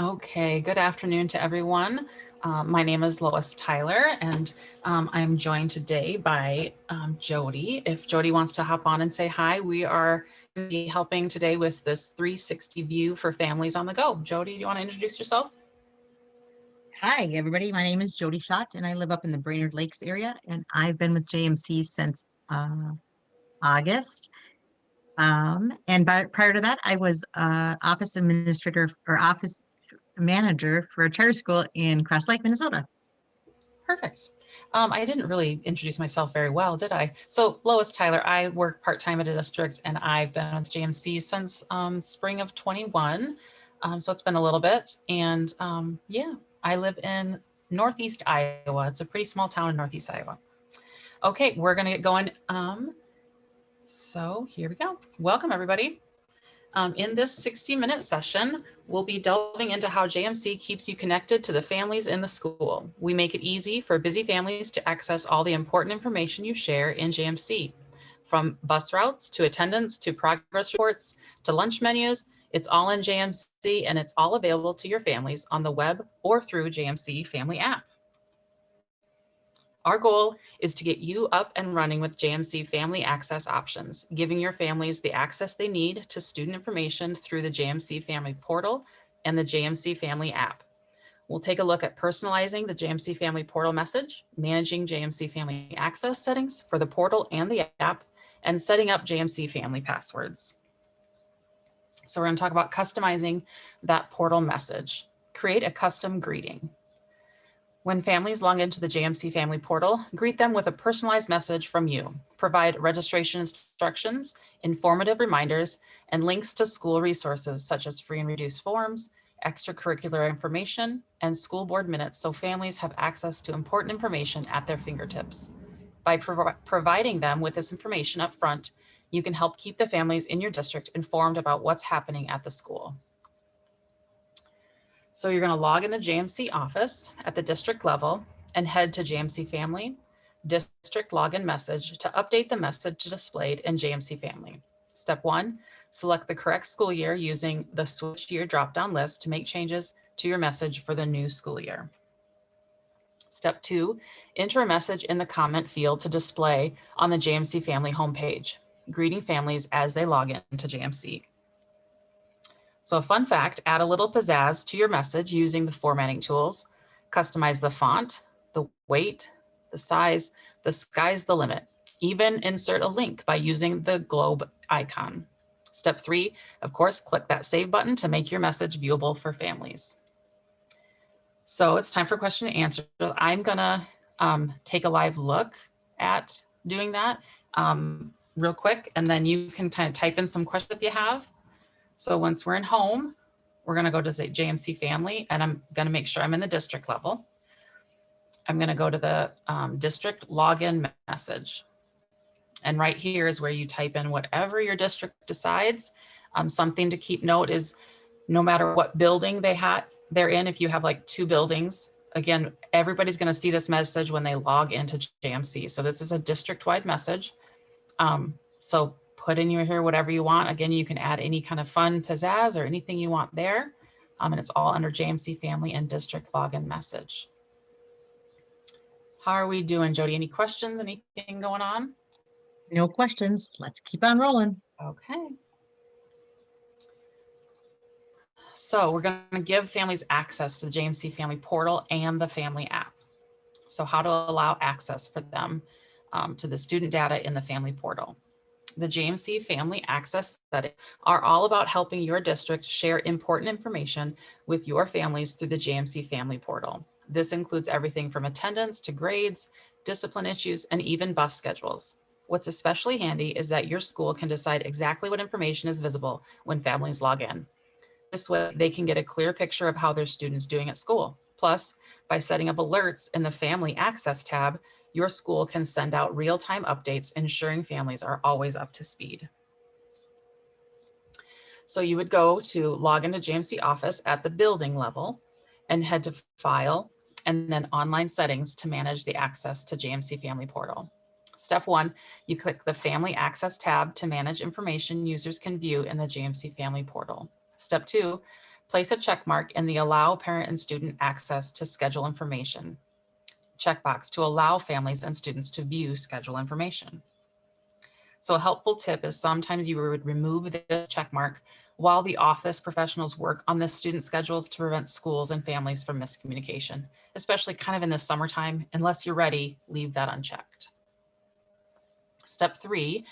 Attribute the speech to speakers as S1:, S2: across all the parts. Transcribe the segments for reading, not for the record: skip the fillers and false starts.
S1: Okay, good afternoon to everyone. My name is Lois Tyler, and I'm joined today by Jody. If Jody wants to hop on and say hi, we are going to be helping today with this 360 view for families on the go. Jody, do you want to introduce yourself?
S2: Hi, everybody. My name is Jody Schott, and I live up in the Brainerd Lakes area, and I've been with JMC since August. Prior to that, I was office administrator or office manager for a charter school in Cross Lake, Minnesota.
S1: Perfect. I didn't really introduce myself very well, did I? So, Lois Tyler, I work part time at a district, and I've been with JMC since spring of 21. So, it's been a little bit. And yeah, I live in Northeast Iowa. It's a pretty small town in Northeast Iowa. Okay, we're going to get going. So, here we go. Welcome, everybody. In this 60-minute session, we'll be delving into how JMC keeps you connected to the families in the school. We make it easy for busy families to access all the important information you share in JMC. From bus routes to attendance to progress reports to lunch menus, it's all in JMC and it's all available to your families on the web or through JMC Family app. Our goal is to get you up and running with JMC Family Access options, giving your families the access they need to student information through the JMC Family Portal and the JMC Family app. We'll take a look at personalizing the JMC Family Portal message, managing JMC Family Access settings for the portal and the app, and setting up JMC Family passwords. So we're going to talk about customizing that portal message. Create a custom greeting. When families log into the JMC Family Portal, greet them with a personalized message from you. Provide registration instructions, informative reminders, and links to school resources such as free and reduced forms, extracurricular information, and school board minutes so families have access to important information at their fingertips. By providing them with this information up front, you can help keep the families in your district informed about what's happening at the school. So you're going to log into JMC Office at the district level and head to JMC Family, District Login Message to update the message displayed in JMC Family. Step 1, select the correct school year using the Switch Year drop-down list to make changes to your message for the new school year. Step 2, enter a message in the comment field to display on the JMC Family homepage, greeting families as they log into JMC. So a fun fact, add a little pizzazz to your message using the formatting tools. Customize the font, the weight, the size, the sky's the limit. Even insert a link by using the globe icon. Step 3, of course, click that save button to make your message viewable for families. So it's time for question and answer. I'm gonna take a live look at doing that real quick, and then you can kind of type in some questions if you have. So once we're in home, we're going to go to JMC Family, and I'm going to make sure I'm in the district level. I'm going to go to the district login message. And right here is where you type in whatever your district decides. Something to keep note is no matter what building they're in, if you have like 2 buildings, again, everybody's going to see this message when they log into JMC. So this is a district-wide message. So put in here whatever you want. Again, you can add any kind of fun pizzazz or anything you want there. And it's all under JMC Family and District Login Message. How are we doing, Jody? Any questions? Anything going on?
S2: No questions. Let's keep on rolling.
S1: Okay. So we're going to give families access to the JMC Family Portal and the Family app. So how to allow access for them to the student data in the Family Portal. The JMC Family Access settings are all about helping your district share important information with your families through the JMC Family Portal. This includes everything from attendance to grades, discipline issues, and even bus schedules. What's especially handy is that your school can decide exactly what information is visible when families log in. This way, they can get a clear picture of how their students doing at school. Plus, by setting up alerts in the Family Access tab, your school can send out real-time updates, ensuring families are always up to speed. So you would go to log into JMC Office at the building level and head to File and then Online Settings to manage the access to JMC Family Portal. Step 1, you click the Family Access tab to manage information users can view in the JMC Family Portal. Step 2, Place a check mark in the Allow Parent and Student Access to Schedule Information checkbox to allow families and students to view schedule information. So a helpful tip is sometimes you would remove this check mark while the office professionals work on the student schedules to prevent schools and families from miscommunication, especially kind of in the summertime. Unless you're ready, leave that unchecked. Step 3,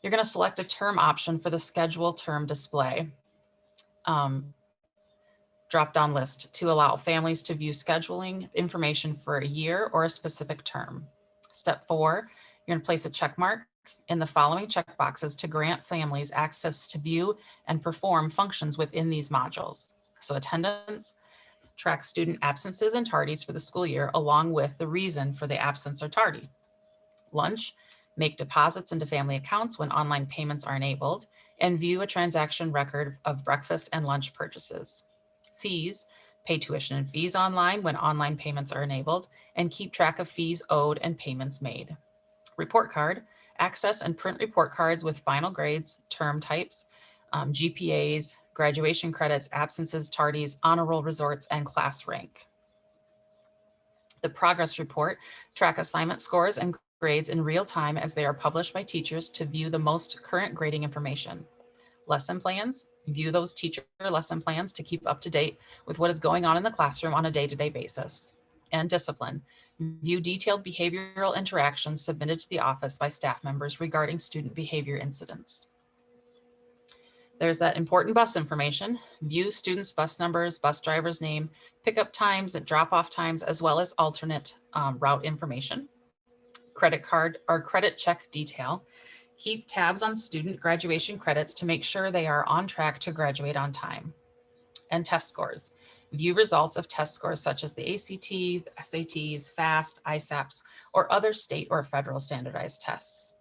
S1: you're going to select a term option for the schedule term display drop-down list to allow families to view scheduling information for a year or a specific term. Step 4, you're going to place a check mark in the following checkboxes to grant families access to view and perform functions within these modules. So attendance, track student absences and tardies for the school year, along with the reason for the absence or tardy. Lunch, make deposits into family accounts when online payments are enabled, and view a transaction record of breakfast and lunch purchases. Fees, pay tuition and fees online when online payments are enabled, and keep track of fees owed and payments made. Report card, access and print report cards with final grades, term types, GPAs, graduation credits, absences, tardies, honor roll resorts, and class rank. The progress report, track assignment scores and grades in real time as they are published by teachers to view the most current grading information. Lesson plans, view those teacher lesson plans to keep up to date with what is going on in the classroom on a day-to-day basis. And discipline, view detailed behavioral interactions submitted to the office by staff members regarding student behavior incidents. There's that important bus information, view students' bus numbers, bus driver's name, pickup times and drop-off times, as well as alternate route information. Credit card or credit check detail, keep tabs on student graduation credits to make sure they are on track to graduate on time. And test scores, view results of test scores such as the ACT, the SATs, FAST, ISAPS, or other state or federal standardized tests.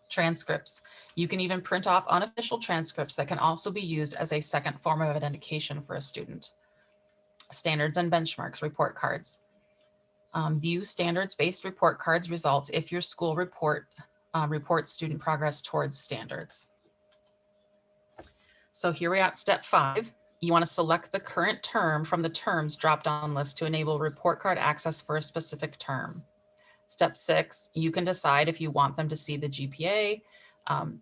S1: Transcripts, you can even print off unofficial transcripts that can also be used as a second form of identification for a student. Standards and benchmarks report cards. View standards-based report cards results if your school reports student progress towards standards. So here we are at step 5. You want to select the current term from the terms drop-down list to enable report card access for a specific term. Step 6, you can decide if you want them to see the GPA,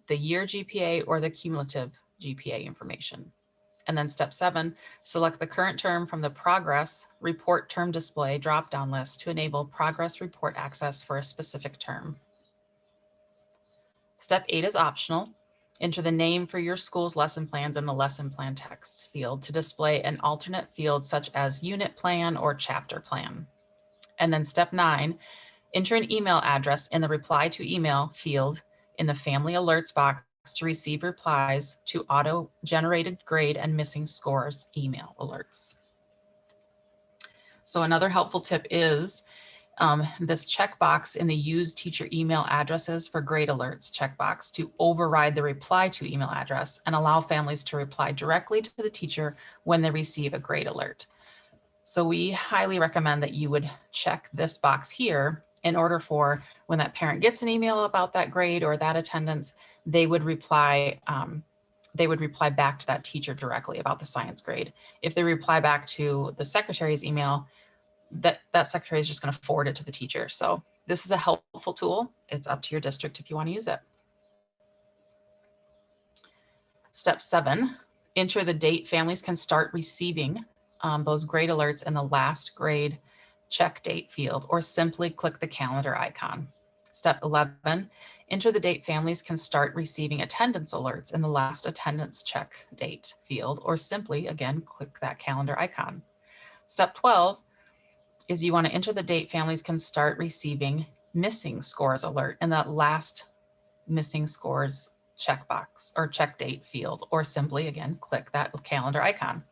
S1: the year GPA, or the cumulative GPA information. And then step 7, select the current term from the progress report term display drop-down list to enable progress report access for a specific term. Step 8 is optional. Enter the name for your school's lesson plans in the lesson plan text field to display an alternate field such as unit plan or chapter plan. And then step 9, enter an email address in the reply to email field in the family alerts box to receive replies to auto-generated grade and missing scores email alerts. So another helpful tip is this checkbox in the use teacher email addresses for grade alerts checkbox to override the reply to email address and allow families to reply directly to the teacher when they receive a grade alert. So we highly recommend that you would check this box here in order for when that parent gets an email about that grade or that attendance, they would reply back to that teacher directly about the science grade. If they reply back to the secretary's email, that secretary is just going to forward it to the teacher. So this is a helpful tool. It's up to your district if you want to use it. Step 7, enter the date families can start receiving those grade alerts in the last grade check date field, or simply click the calendar icon. Step 11, enter the date families can start receiving attendance alerts in the last attendance check date field, or simply, again, click that calendar icon. Step 12 is you want to enter the date families can start receiving missing scores alert in that last missing scores checkbox or check date field, or simply, again, click that calendar icon.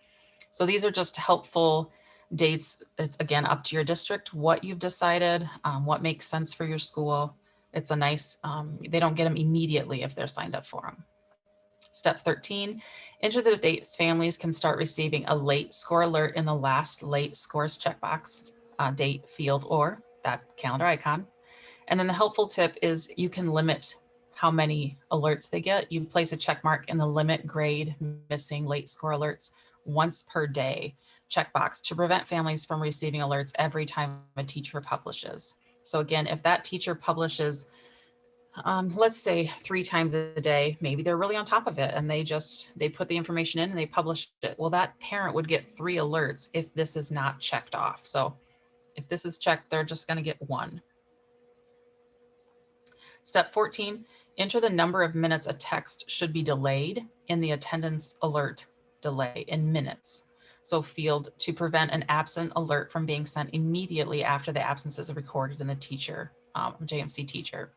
S1: So these are just helpful dates. It's again up to your district, what you've decided, what makes sense for your school. It's a nice, they don't get them immediately if they're signed up for them. Step 13, enter the dates families can start receiving a late score alert in the last late scores checkbox date field or that calendar icon. And then the helpful tip is you can limit how many alerts they get, you place a check mark in the limit, grade, missing, late score alerts once per day checkbox to prevent families from receiving alerts every time a teacher publishes. So again, if that teacher publishes, let's say 3 times a day, maybe they're really on top of it and they put the information in and they publish it. Well, that parent would get 3 alerts if this is not checked off. So if this is checked, they're just going to get 1. Step 14, enter the number of minutes a text should be delayed in the attendance alert delay in minutes. So field to prevent an absent alert from being sent immediately after the absence is recorded in the teacher, JMC teacher.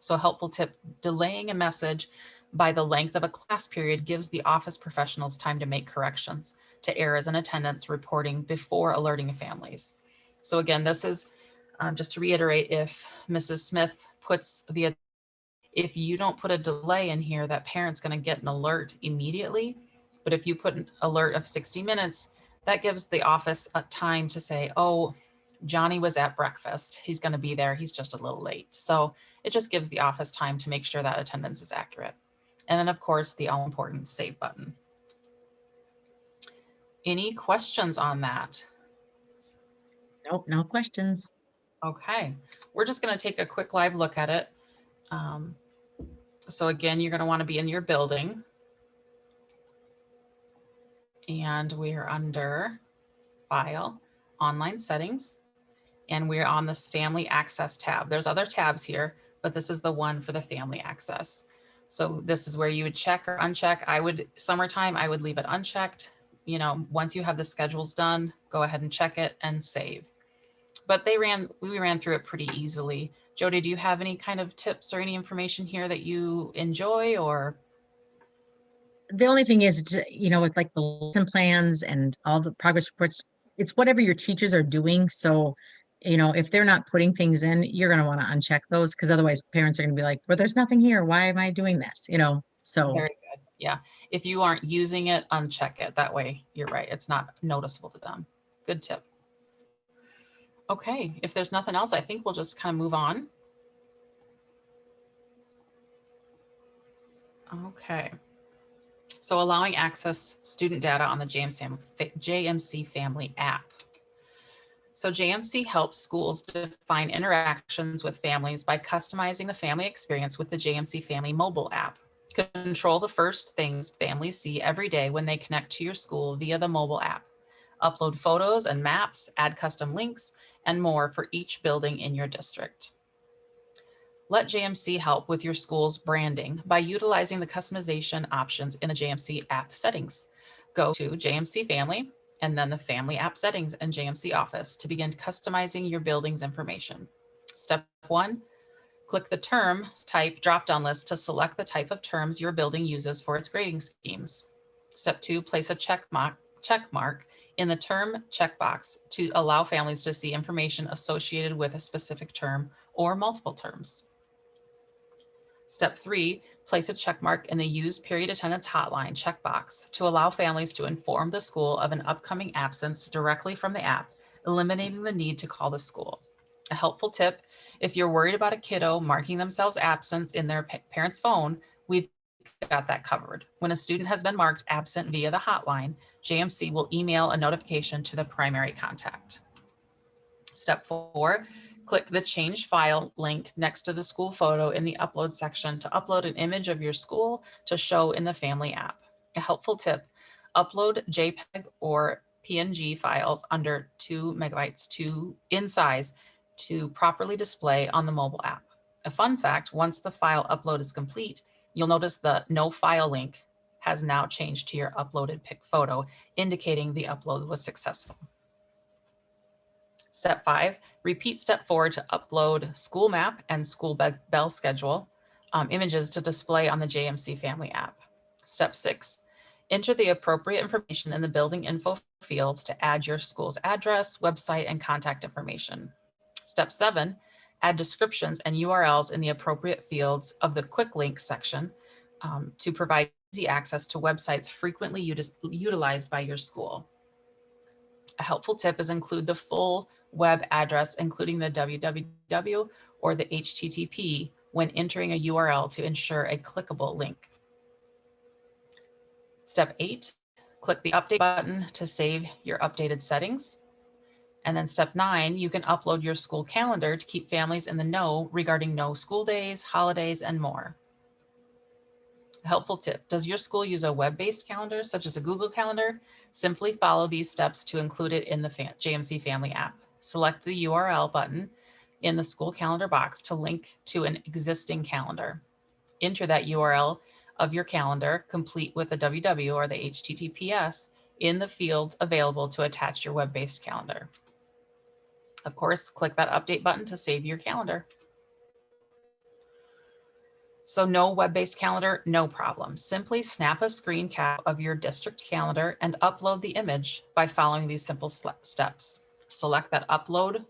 S1: So helpful tip, delaying a message by the length of a class period gives the office professionals time to make corrections to errors in attendance reporting before alerting families. So again, this is just to reiterate, if Mrs. Smith puts if you don't put a delay in here, that parent's going to get an alert immediately. But if you put an alert of 60 minutes, that gives the office a time to say, oh, Johnny was at breakfast. He's going to be there. He's just a little late. So it just gives the office time to make sure that attendance is accurate. And then of course, the all important save button. Any questions on that?
S2: Nope, no questions.
S1: Okay, we're just going to take a quick live look at it. So again, you're going to want to be in your building. And we're under File, Online Settings, and we're on this Family Access tab. There's other tabs here, but this is the one for the Family Access. So this is where you would check or uncheck. Summertime, I would leave it unchecked. You know, once you have the schedules done, go ahead and check it and save. But we ran through it pretty easily. Jody, do you have any kind of tips or any information here that you enjoy or?
S2: The only thing is, you know, with like the lesson plans and all the progress reports, it's whatever your teachers are doing. So, you know, if they're not putting things in, you're going to want to uncheck those because otherwise parents are going to be like, well, there's nothing here. Why am I doing this? You know, so.
S1: Very good. Yeah. If you aren't using it, uncheck it. That way, you're right. It's not noticeable to them. Good tip. Okay. If there's nothing else, I think we'll just kind of move on. Okay. So allowing access student data on the JMC Family app. So JMC helps schools define interactions with families by customizing the family experience with the JMC Family mobile app. Control the first things families see every day when they connect to your school via the mobile app. Upload photos and maps, add custom links, and more for each building in your district. Let JMC help with your school's branding by utilizing the customization options in the JMC app settings. Go to JMC Family and then the Family app settings in JMC Office to begin customizing your building's information. Step 1, click the term type drop-down list to select the type of terms your building uses for its grading schemes. Step 2, place a check mark in the term checkbox to allow families to see information associated with a specific term or multiple terms. Step 3, place a check mark in the Use Period Attendance Hotline checkbox to allow families to inform the school of an upcoming absence directly from the app, eliminating the need to call the school. A helpful tip, if you're worried about a kiddo marking themselves absent in their parent's phone, we've got that covered. When a student has been marked absent via the hotline, JMC will email a notification to the primary contact. Step 4, click the Change File link next to the school photo in the Upload section to upload an image of your school to show in the Family app. A helpful tip, upload JPEG or PNG files under 2 megabytes in size to properly display on the mobile app. A fun fact, once the file upload is complete, you'll notice the No File link has now changed to your uploaded photo, indicating the upload was successful. Step 5, repeat step 4 to upload school map and school bell schedule images to display on the JMC Family app. Step 6, enter the appropriate information in the building info fields to add your school's address, website, and contact information. Step 7, add descriptions and URLs in the appropriate fields of the quick links section to provide easy access to websites frequently utilized by your school. A helpful tip is include the full web address, including the www or the HTTP when entering a URL to ensure a clickable link. Step 8, click the update button to save your updated settings. And then step 9, you can upload your school calendar to keep families in the know regarding no school days, holidays, and more. A helpful tip, does your school use a web-based calendar such as a Google Calendar? Simply follow these steps to include it in the JMC Family app. Select the URL button in the school calendar box to link to an existing calendar. Enter that URL of your calendar, complete with the www or the HTTPS in the field available to attach your web-based calendar. Of course, click that update button to save your calendar. So no web-based calendar, no problem. Simply snap a screen cap of your district calendar and upload the image by following these simple steps. Select that upload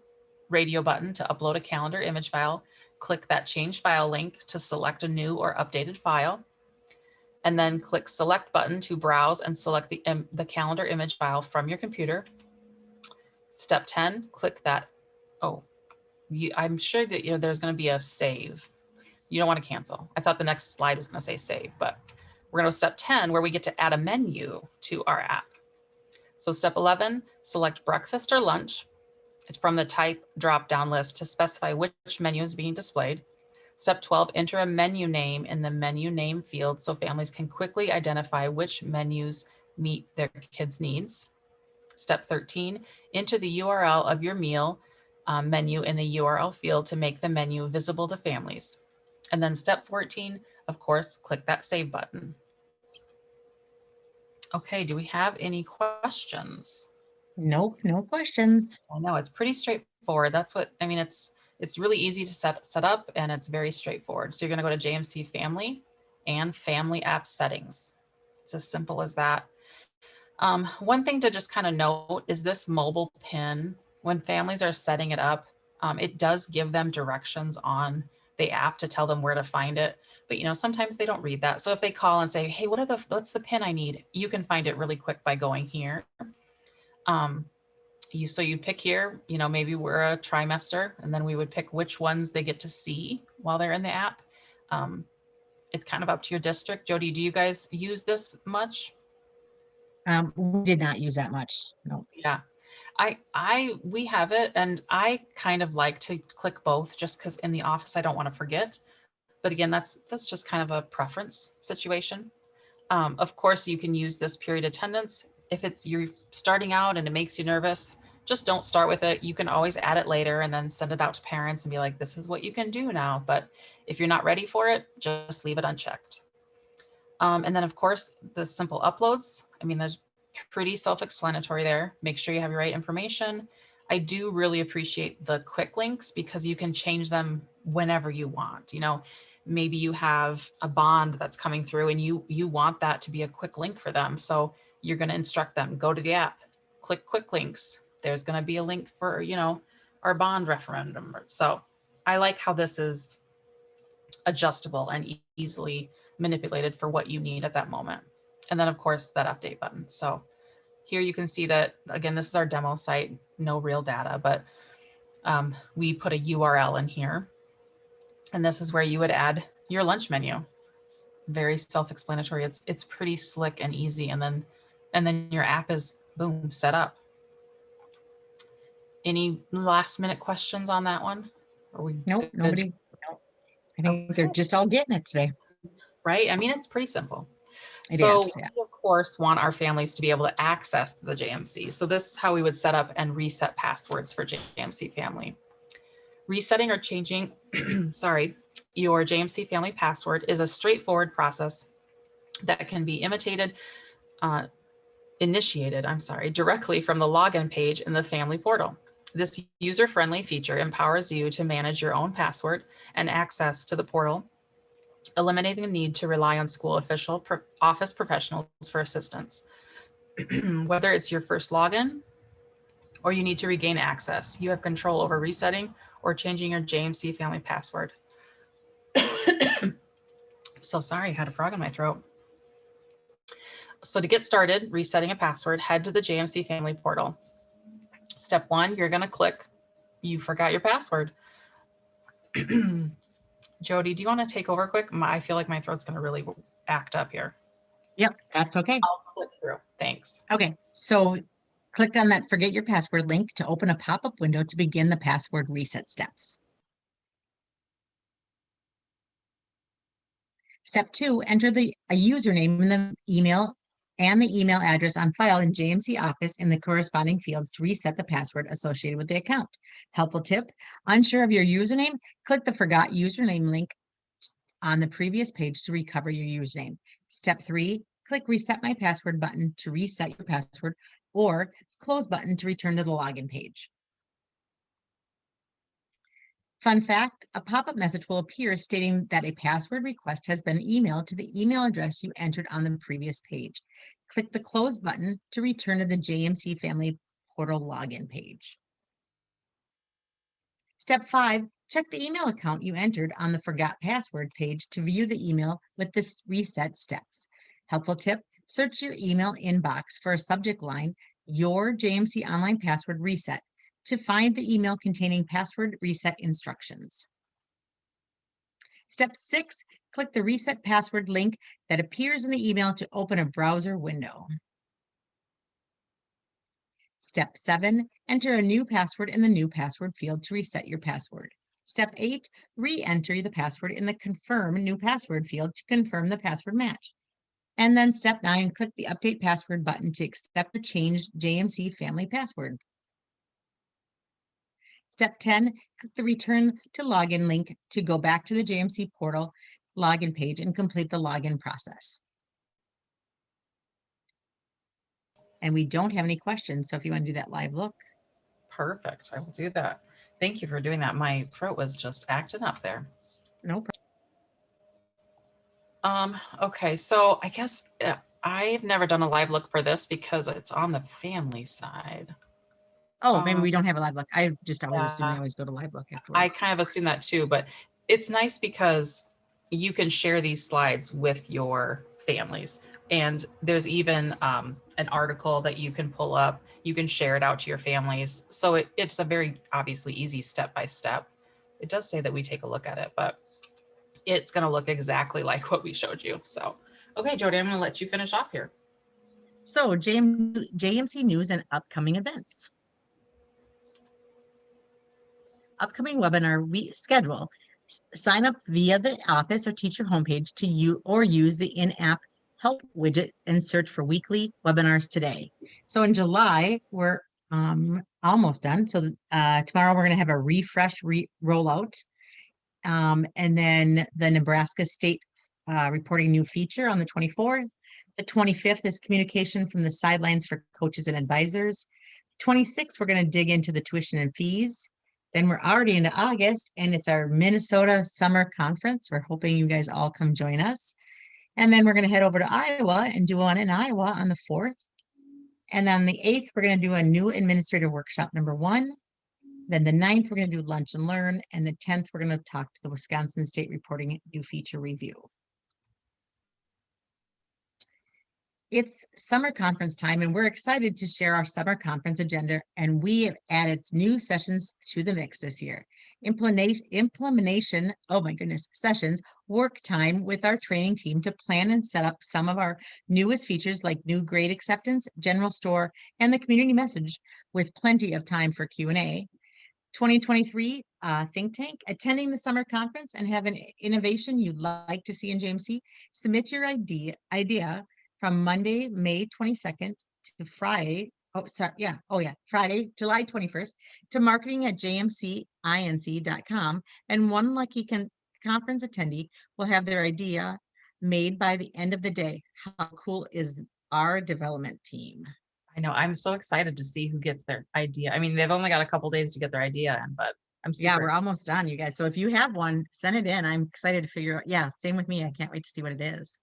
S1: radio button to upload a calendar image file. Click that change file link to select a new or updated file. And then click select button to browse and select the calendar image file from your computer. Step 10, click that. I'm sure that there's going to be a save. You don't want to cancel. I thought the next slide was going to say save, but we're going to step 10 where we get to add a menu to our app. So step 11, select breakfast or lunch. It's from the type drop-down list to specify which menu is being displayed. Step 12, enter a menu name in the menu name field so families can quickly identify which menus meet their kids' needs. Step 13, enter the URL of your meal menu in the URL field to make the menu visible to families. And then step 14, of course, click that save button. Okay, do we have any questions?
S2: Nope, no questions.
S1: I know it's pretty straightforward. That's what, I mean, it's really easy to set up and it's very straightforward. So you're gonna go to JMC Family and Family App Settings. It's as simple as that. One thing to just kind of note is this mobile pin, when families are setting it up, it does give them directions on the app to tell them where to find it. But sometimes they don't read that. So if they call and say, hey, what's the pin I need? You can find it really quick by going here. So you pick here, maybe we're a trimester, and then we would pick which ones they get to see while they're in the app. It's kind of up to your district. Jody, do you guys use this much?
S2: We did not use that much. No.
S1: Yeah, we have it, and I kind of like to click both just because in the office I don't want to forget. But again, that's just kind of a preference situation. Of course, you can use this period attendance. If you're starting out and it makes you nervous, just don't start with it. You can always add it later and then send it out to parents and be like, this is what you can do now. But if you're not ready for it, just leave it unchecked. And then of course, the simple uploads. I mean, there's pretty self-explanatory there. Make sure you have your right information. I do really appreciate the quick links because you can change them whenever you want. Maybe you have a bond that's coming through and you want that to be a quick link for them. So you're going to instruct them, go to the app, click quick links. There's going to be a link for, our bond referendum. So I like how this is adjustable and easily manipulated for what you need at that moment. And then of course that update button. So here you can see that, again, this is our demo site, no real data, but we put a URL in here. And this is where you would add your lunch menu. It's very self-explanatory. It's pretty slick and easy. And then your app is, boom, set up. Any last minute questions on that one? Are we
S2: Nope,
S1: good?
S2: nobody. Nope. I think they're just all getting it today.
S1: Right? I mean, it's pretty simple.
S2: It
S1: So
S2: is, yeah.
S1: we, of course, want our families to be able to access the JMC. So this is how we would set up and reset passwords for JMC Family. Resetting or changing, sorry, your JMC Family password is a straightforward process that can be initiated directly from the login page in the Family portal. This user-friendly feature empowers you to manage your own password and access to the portal, eliminating the need to rely on school office professionals for assistance. Whether it's your first login or you need to regain access, you have control over resetting or changing your JMC Family password. So sorry, I had a frog in my throat. So to get started resetting a password, head to the JMC Family portal. Step 1, you're going to click, you forgot your password. Jody, do you want to take over quick? I feel like my throat's going to really act up here.
S2: Yep, that's okay.
S1: I'll click through. Thanks.
S2: Okay, so click on that forget your password link to open a pop-up window to begin the password reset steps. Step 2, enter a username in the email and the email address on file in JMC Office in the corresponding fields to reset the password associated with the account. Helpful tip, unsure of your username, click the forgot username link on the previous page to recover your username. Step 3, click reset my password button to reset your password or close button to return to the login page. Fun fact, a pop-up message will appear stating that a password request has been emailed to the email address you entered on the previous page. Click the close button to return to the JMC Family Portal login page. Step 5, check the email account you entered on the forgot password page to view the email with the reset steps. Helpful tip, search your email inbox for a subject line, your JMC Online Password Reset, to find the email containing password reset instructions. Step 6, click the reset password link that appears in the email to open a browser window. Step 7, enter a new password in the new password field to reset your password. Step 8, re-enter the password in the confirm new password field to confirm the password match. And then step 9, click the update password button to accept the changed JMC Family password. Step 10, click the return to login link to go back to the JMC portal login page and complete the login process. And we don't have any questions, so if you want to do that live look.
S1: Perfect. I will do that. Thank you for doing that. My throat was just acting up there.
S2: No problem.
S1: Okay, so I guess I've never done a live look for this because it's on the family side.
S2: Oh, maybe we don't have a live look. I just always assume they
S1: Yeah.
S2: always go to live look afterwards.
S1: I kind of assume that too, but it's nice because you can share these slides with your families. And there's even an article that you can pull up. You can share it out to your families. So it's a very obviously easy step by step. It does say that we take a look at it, but it's going to look exactly like what we showed you. So, okay, Jody, I'm going to let you finish off here.
S2: So JMC news and upcoming events. Upcoming webinar schedule. Sign up via the office or teacher homepage to use the in-app help widget and search for weekly webinars today. So in July, we're almost done. So tomorrow we're going to have a refresh rollout. And then the Nebraska State reporting new feature on the 24th. The 25th is communication from the sidelines for coaches and advisors. 26th, we're going to dig into the tuition and fees. Then we're already into August, and it's our Minnesota Summer Conference. We're hoping you guys all come join us. And then we're going to head over to Iowa and do one in Iowa on the 4th. And on the 8th, we're going to do a new administrator workshop number 1. Then the 9th, we're going to do lunch and learn. And the 10th, we're going to talk to the Wisconsin State Reporting new feature review. It's summer conference time, and we're excited to share our summer conference agenda, and we have added new sessions to the mix this year. Implementation, oh my goodness, sessions, work time with our training team to plan and set up some of our newest features like new grade acceptance, general store, and the community message with plenty of time for Q&A. 2023 think tank, attending the summer conference and have an innovation you'd like to see in JMC, submit your idea from Monday, May 22nd to Friday, Friday, July 21st to marketing@jmcinc.com. And one lucky conference attendee will have their idea made by the end of the day. How cool is our development team?
S1: I know. I'm so excited to see who gets their idea. I mean, they've only got a couple days to get their idea in, but I'm super.
S2: Yeah, we're almost done, you guys. So if you have one, send it in. I'm excited to figure out. Yeah, same with me. I can't wait to see what it is.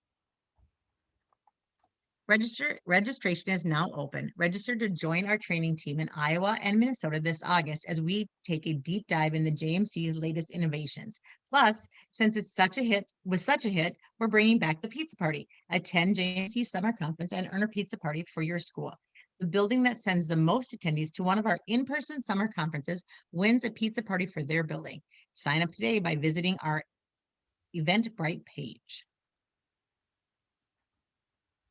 S2: Registration is now open. Register to join our training team in Iowa and Minnesota this August as we take a deep dive in the JMC's latest innovations. Plus, since it's such a hit, we're bringing back the pizza party. Attend JMC Summer Conference and earn a pizza party for your school. The building that sends the most attendees to one of our in-person summer conferences wins a pizza party for their building. Sign up today by visiting our Eventbrite page.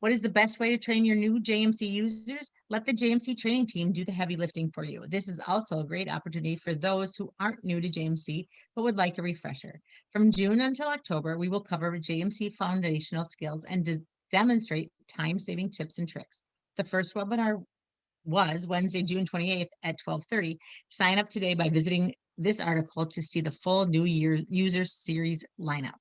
S2: What is the best way to train your new JMC users? Let the JMC training team do the heavy lifting for you. This is also a great opportunity for those who aren't new to JMC but would like a refresher. From June until October, we will cover JMC foundational skills and demonstrate time-saving tips and tricks. The first webinar was Wednesday, June 28th at 12:30. Sign up today by visiting this article to see the full New Year user series lineup.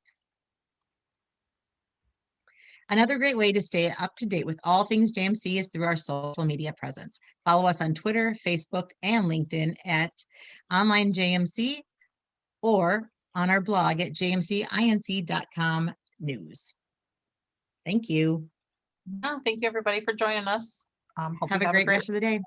S2: Another great way to stay up to date with all things JMC is through our social media presence. Follow us on Twitter, Facebook, and LinkedIn at Online JMC or on our blog at jmcinc.com news. Thank you.
S1: Thank you, everybody, for joining us. Hope
S2: Have
S1: you
S2: a great rest of the day.